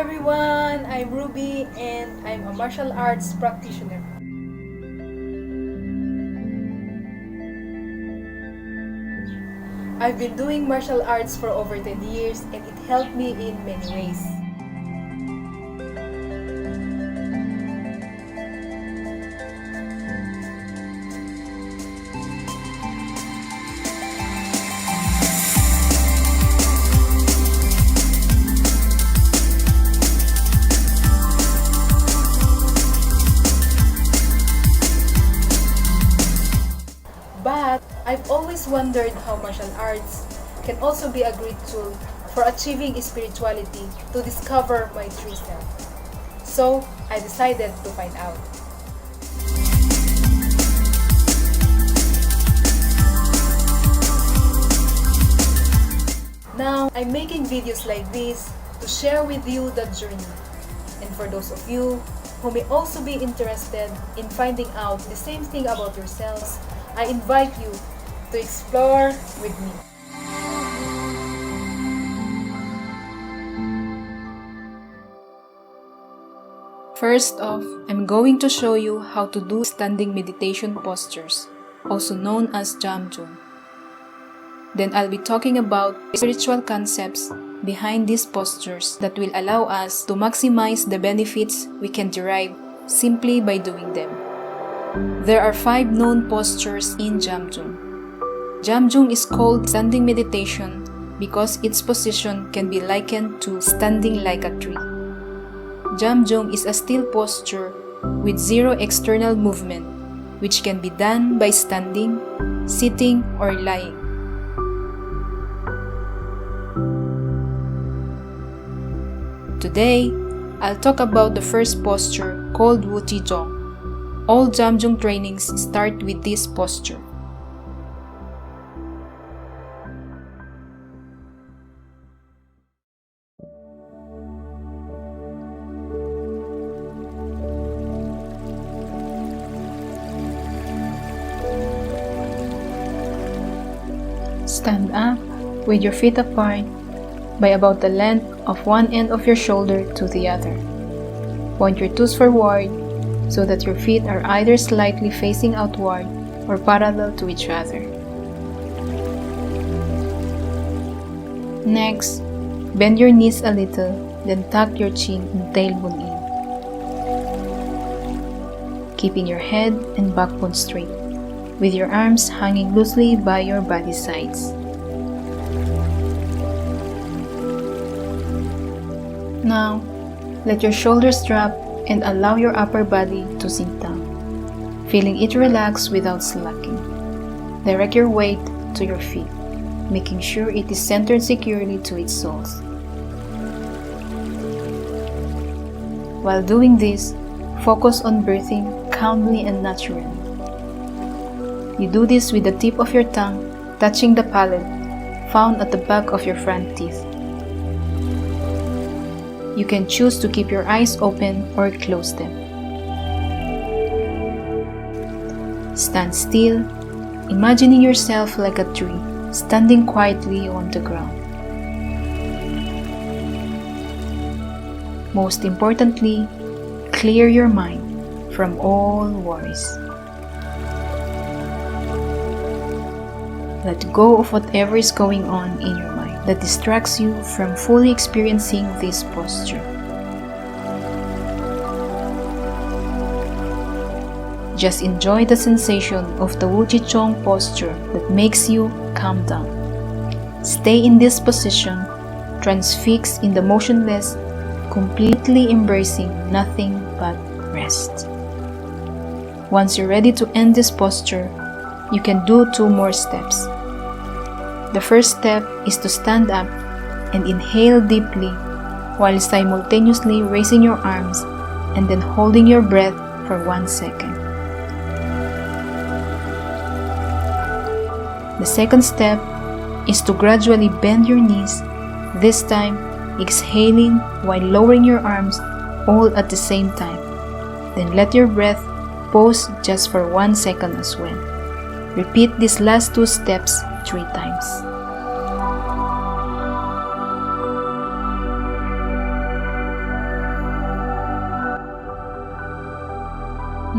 everyone, I'm Ruby and I'm a martial arts practitioner. I've been doing martial arts for over 10 years and it helped me in many ways. But I've always wondered how martial arts can also be a great tool for achieving spirituality to discover my true self. So I decided to find out. Now, I'm making videos like this to share with you that journey. And for those of you who may also be interested in finding out the same thing about yourselves, I invite you to explore with me. First off, I'm going to show you how to do standing meditation postures, also known as Jamjung. Then I'll be talking about spiritual concepts behind these postures that will allow us to maximize the benefits we can derive simply by doing them. There are 5 known postures in Jamjung. Jamjung is called standing meditation because its position can be likened to standing like a tree. Jamjung is a still posture with zero external movement, which can be done by standing, sitting, or lying. Today, I'll talk about the first posture called Wu Qigong. All Jamjung trainings start with this posture. Stand up with your feet apart by about the length of one end of your shoulder to the other. Point your toes forward so that your feet are either slightly facing outward or parallel to each other. Next, bend your knees a little, then tuck your chin and tailbone in. Keeping your head and backbone straight, with your arms hanging loosely by your body sides. Now, let your shoulders drop and allow your upper body to sink down, feeling it relax without slacking. Direct your weight to your feet, making sure it is centered securely to its soles. While doing this, focus on breathing calmly and naturally. You do this with the tip of your tongue touching the palate found at the back of your front teeth. You can choose to keep your eyes open or close them. Stand still, imagining yourself like a tree, standing quietly on the ground. Most importantly, clear your mind from all worries. Let go of whatever is going on in your mind that distracts you from fully experiencing this posture. Just enjoy the sensation of the Wu Qigong posture that makes you calm down. Stay in this position, transfixed in the motionless, completely embracing nothing but rest. Once you're ready to end this posture, you can do 2 more steps. The first step is to stand up and inhale deeply while simultaneously raising your arms and then holding your breath for 1 second. The second step is to gradually bend your knees, this time exhaling while lowering your arms all at the same time. Then let your breath pause just for 1 second as well. Repeat these last 2 steps 3 times.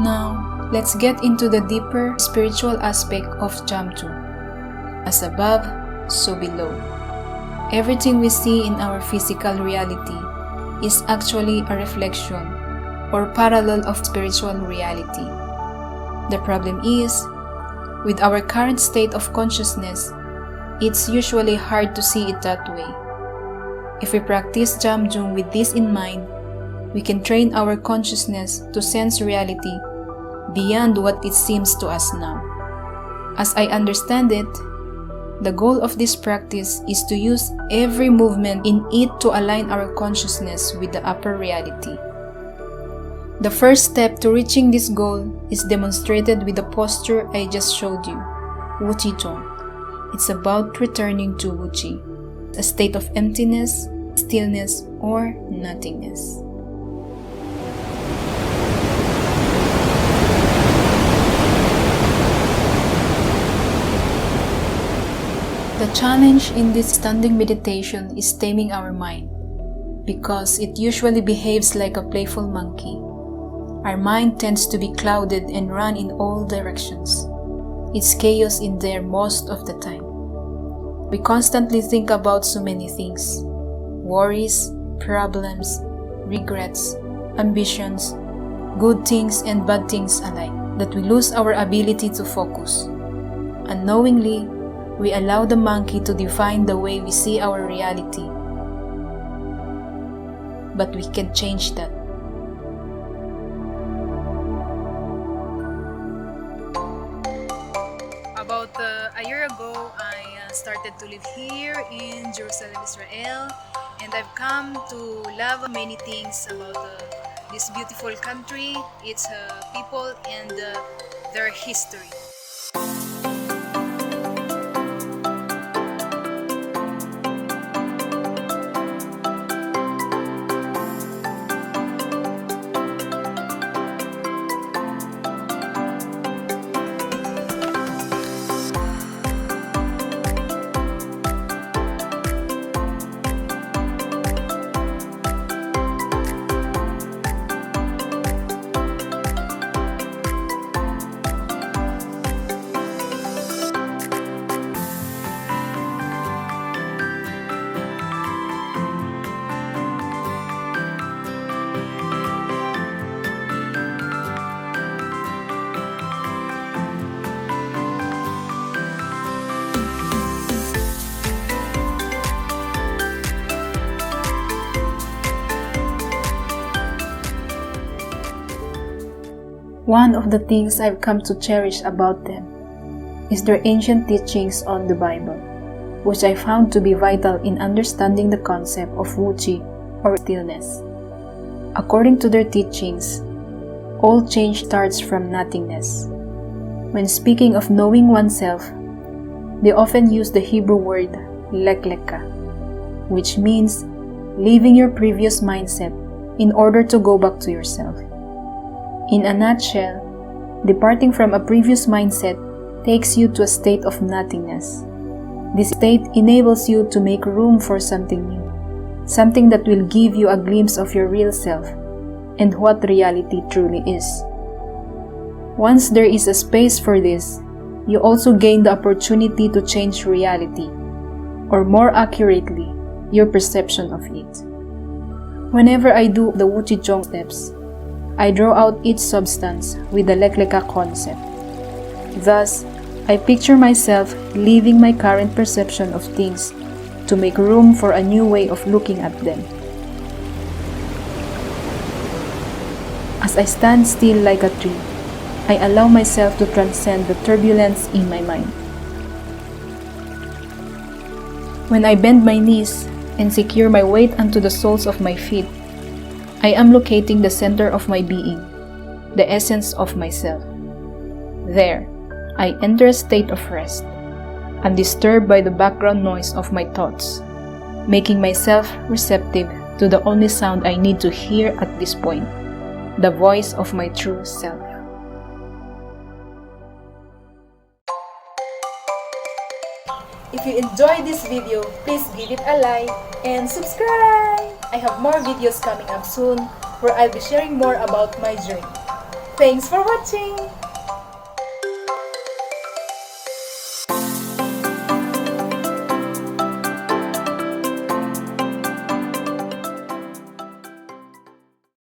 Now, let's get into the deeper spiritual aspect of Jamjung. As above, so below. Everything we see in our physical reality is actually a reflection or parallel of spiritual reality. The problem is, with our current state of consciousness, it's usually hard to see it that way. If we practice Jamjung with this in mind, we can train our consciousness to sense reality beyond what it seems to us now. As I understand it, the goal of this practice is to use every movement in it to align our consciousness with the upper reality. The first step to reaching this goal is demonstrated with the posture I just showed you, Wuchi Zhong. It's about returning to Wuchi, a state of emptiness, stillness, or nothingness. The challenge in this standing meditation is taming our mind, because it usually behaves like a playful monkey. Our mind tends to be clouded and run in all directions. It's chaos in there most of the time. We constantly think about so many things: worries, problems, regrets, ambitions, good things and bad things alike, that we lose our ability to focus. Unknowingly, we allow the monkey to define the way we see our reality. But we can change that. About a year ago, I started to live here in Jerusalem, Israel, and I've come to love many things about this beautiful country, its people, and their history. One of the things I've come to cherish about them is their ancient teachings on the Bible, which I found to be vital in understanding the concept of Wuchi or stillness. According to their teachings, all change starts from nothingness. When speaking of knowing oneself, they often use the Hebrew word lekleka, which means leaving your previous mindset in order to go back to yourself. In a nutshell, departing from a previous mindset takes you to a state of nothingness. This state enables you to make room for something new, something that will give you a glimpse of your real self and what reality truly is. Once there is a space for this, you also gain the opportunity to change reality, or more accurately, your perception of it. Whenever I do the Wuchi Zhong steps, I draw out each substance with the lekleka concept. Thus, I picture myself leaving my current perception of things to make room for a new way of looking at them. As I stand still like a tree, I allow myself to transcend the turbulence in my mind. When I bend my knees and secure my weight unto the soles of my feet, I am locating the center of my being, the essence of myself. There, I enter a state of rest, undisturbed by the background noise of my thoughts, making myself receptive to the only sound I need to hear at this point, the voice of my true self. If you enjoyed this video, please give it a like and subscribe! I have more videos coming up soon where I'll be sharing more about my journey. Thanks for watching!